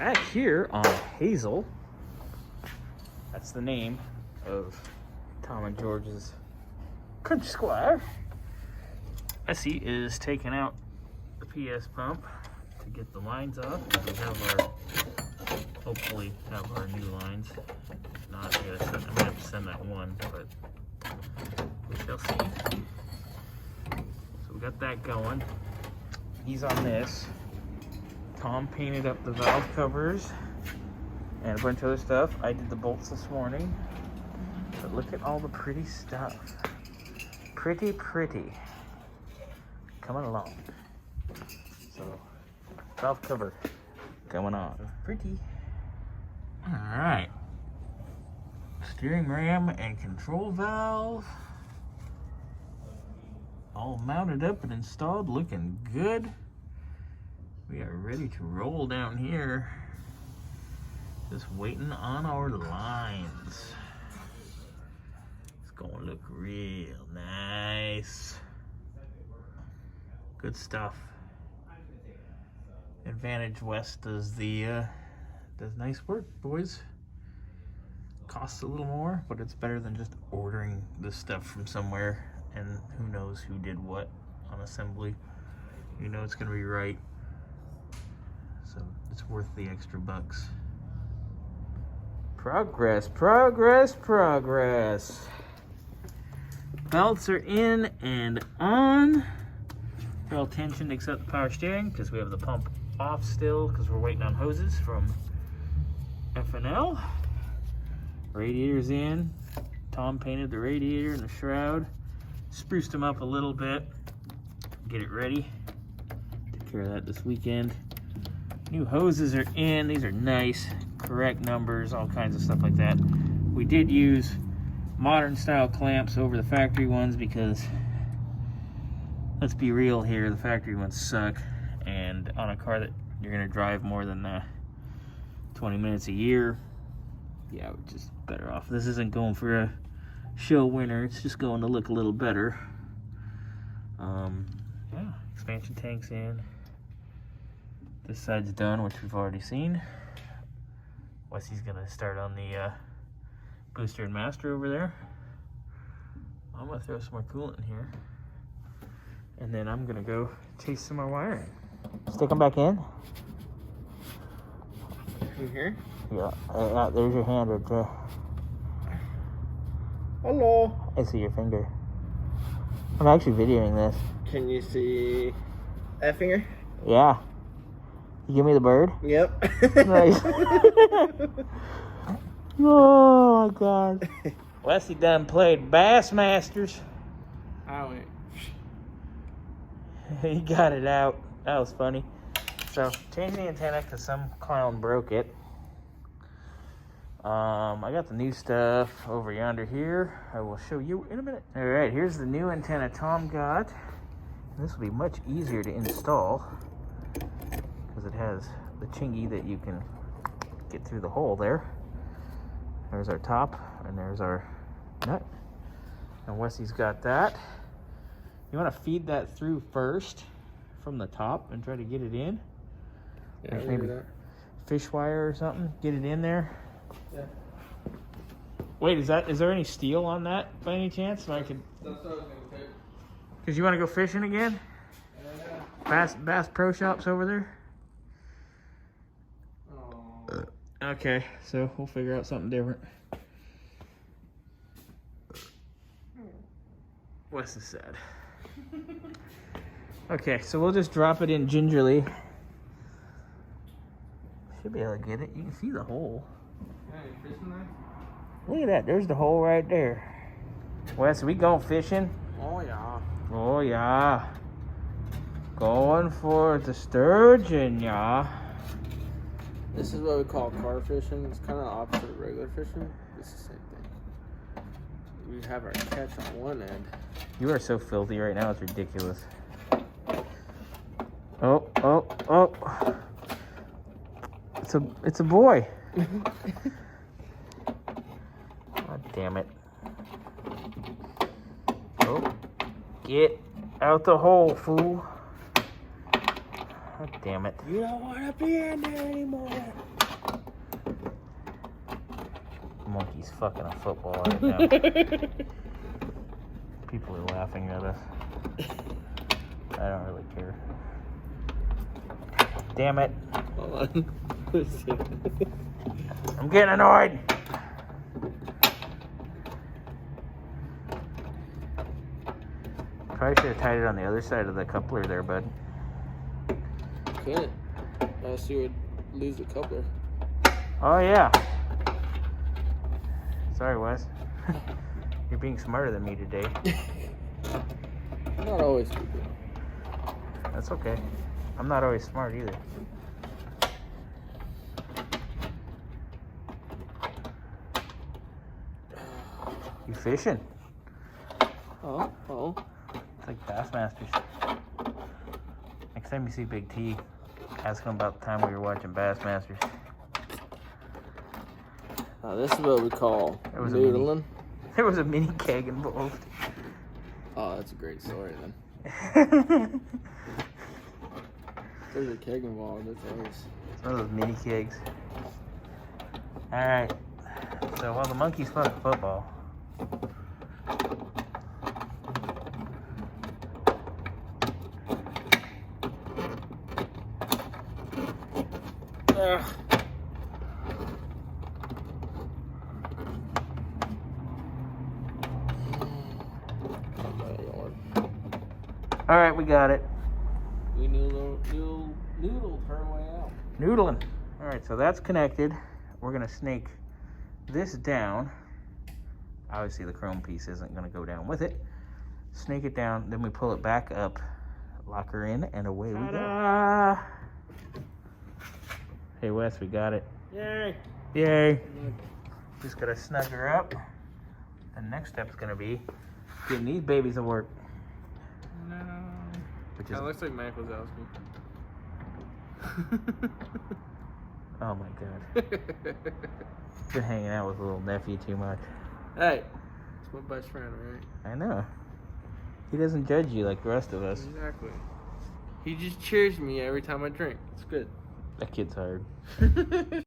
back here on Hazel, that's the name of Tom and George's country squire. Essie is taking out the PS pump to get the lines off. We have our, hopefully have our new lines. If not, I'm gonna have to send that one, but we shall see. So we got that going. He's on this. Tom painted up the valve covers and a bunch of other stuff. I did the bolts this morning. But look at all the pretty stuff. Pretty. Coming along. So, valve cover going on. Pretty. Alright. Steering ram and control valve. All mounted up and installed, looking good. We are ready to roll down here. Just waiting on our lines. It's gonna look real nice. Good stuff. Advantage West does nice work, boys. Costs a little more, but it's better than just ordering this stuff from somewhere and who knows who did what on assembly. You know it's gonna be right. So it's worth the extra bucks. Progress. Belts are in and on. They're all tensioned except the power steering because we have the pump off still because we're waiting on hoses from F&L. Radiator's in. Tom painted the radiator and the shroud. Spruced them up a little bit. Get it ready. Take care of that this weekend. New hoses are in. These are nice, correct numbers, all kinds of stuff like that. We did use modern style clamps over the factory ones because, let's be real here, the factory ones suck. And on a car that you're gonna drive more than 20 minutes a year, yeah, we're just better off. This isn't going for a show winner, it's just going to look a little better. Yeah, expansion tanks in. This side's done, which we've already seen. Wesley's gonna start on the booster and master over there. I'm gonna throw some more coolant in here. And then I'm gonna go chase some more wiring. Stick them back in. You here? Yeah, there's your hand right there. Hello. I see your finger. I'm actually videoing this. Can you see that finger? Yeah. You give me the bird? Yep. Nice. Oh my God. Wesley done played Bassmasters. I went. He got it out. That was funny. So, changed the antenna because some clown broke it. I got the new stuff over yonder here. I will show you in a minute. Alright, here's the new antenna Tom got. This will be much easier to install because it has the chingy that you can get through the hole there. There's our top and there's our nut. And Wesley's got that. You want to feed that through first from the top and try to get it in. Yeah, maybe that. Fish wire or something. Get it in there. Yeah. Wait, is there any steel on that by any chance? So I could. That's what I was gonna pick. Cause you want to go fishing again? Yeah. Bass Pro Shops over there. Oh. Okay, so we'll figure out something different. Wes is sad. Okay, so we'll just drop it in gingerly. Should be able to get it. You can see the hole. Yeah, you fishing there? Look at that. There's the hole right there. Wes, are we going fishing? Oh yeah. Oh yeah. Going for the sturgeon, yeah. This is what we call car fishing. It's kind of opposite of regular fishing. It's the same thing. We have our catch on one end. You are so filthy right now, it's ridiculous. Oh. It's a boy. God damn it. Oh, get out the hole, fool. God damn it. You don't want to be in there anymore. He's fucking a football right now. People are laughing at us. I don't really care. Damn it. Hold on. I'm getting annoyed. Probably should have tied it on the other side of the coupler there, bud. Couldn't. Else you would lose the coupler. Oh, yeah. Sorry, Wes. You're being smarter than me today. I'm not always stupid. That's okay. I'm not always smart either. You fishing? Oh. It's like Bassmasters. Next time you see Big T, ask him about the time we were watching Bassmasters. This is what we call There noodling. There was a mini keg involved. Oh, that's a great story then. There's a keg involved. That's always. It's one of those mini kegs. Alright. So while the monkey's fucking football. Alright, we got it. We noodled her way out. Noodling. Alright, so that's connected. We're going to snake this down. Obviously, the chrome piece isn't going to go down with it. Snake it down, then we pull it back up, lock her in, and away we go. Hey, Wes, we got it. Yay! Yay. Just got to snug her up. The next step's going to be getting these babies to work. No. Which is, That looks like Mike Wazowski. oh my god. Been hanging out with a little nephew too much. Hey, it's my best friend, right? I know. He doesn't judge you like the rest of us. Exactly. He just cheers me every time I drink. It's good. That kid's hard.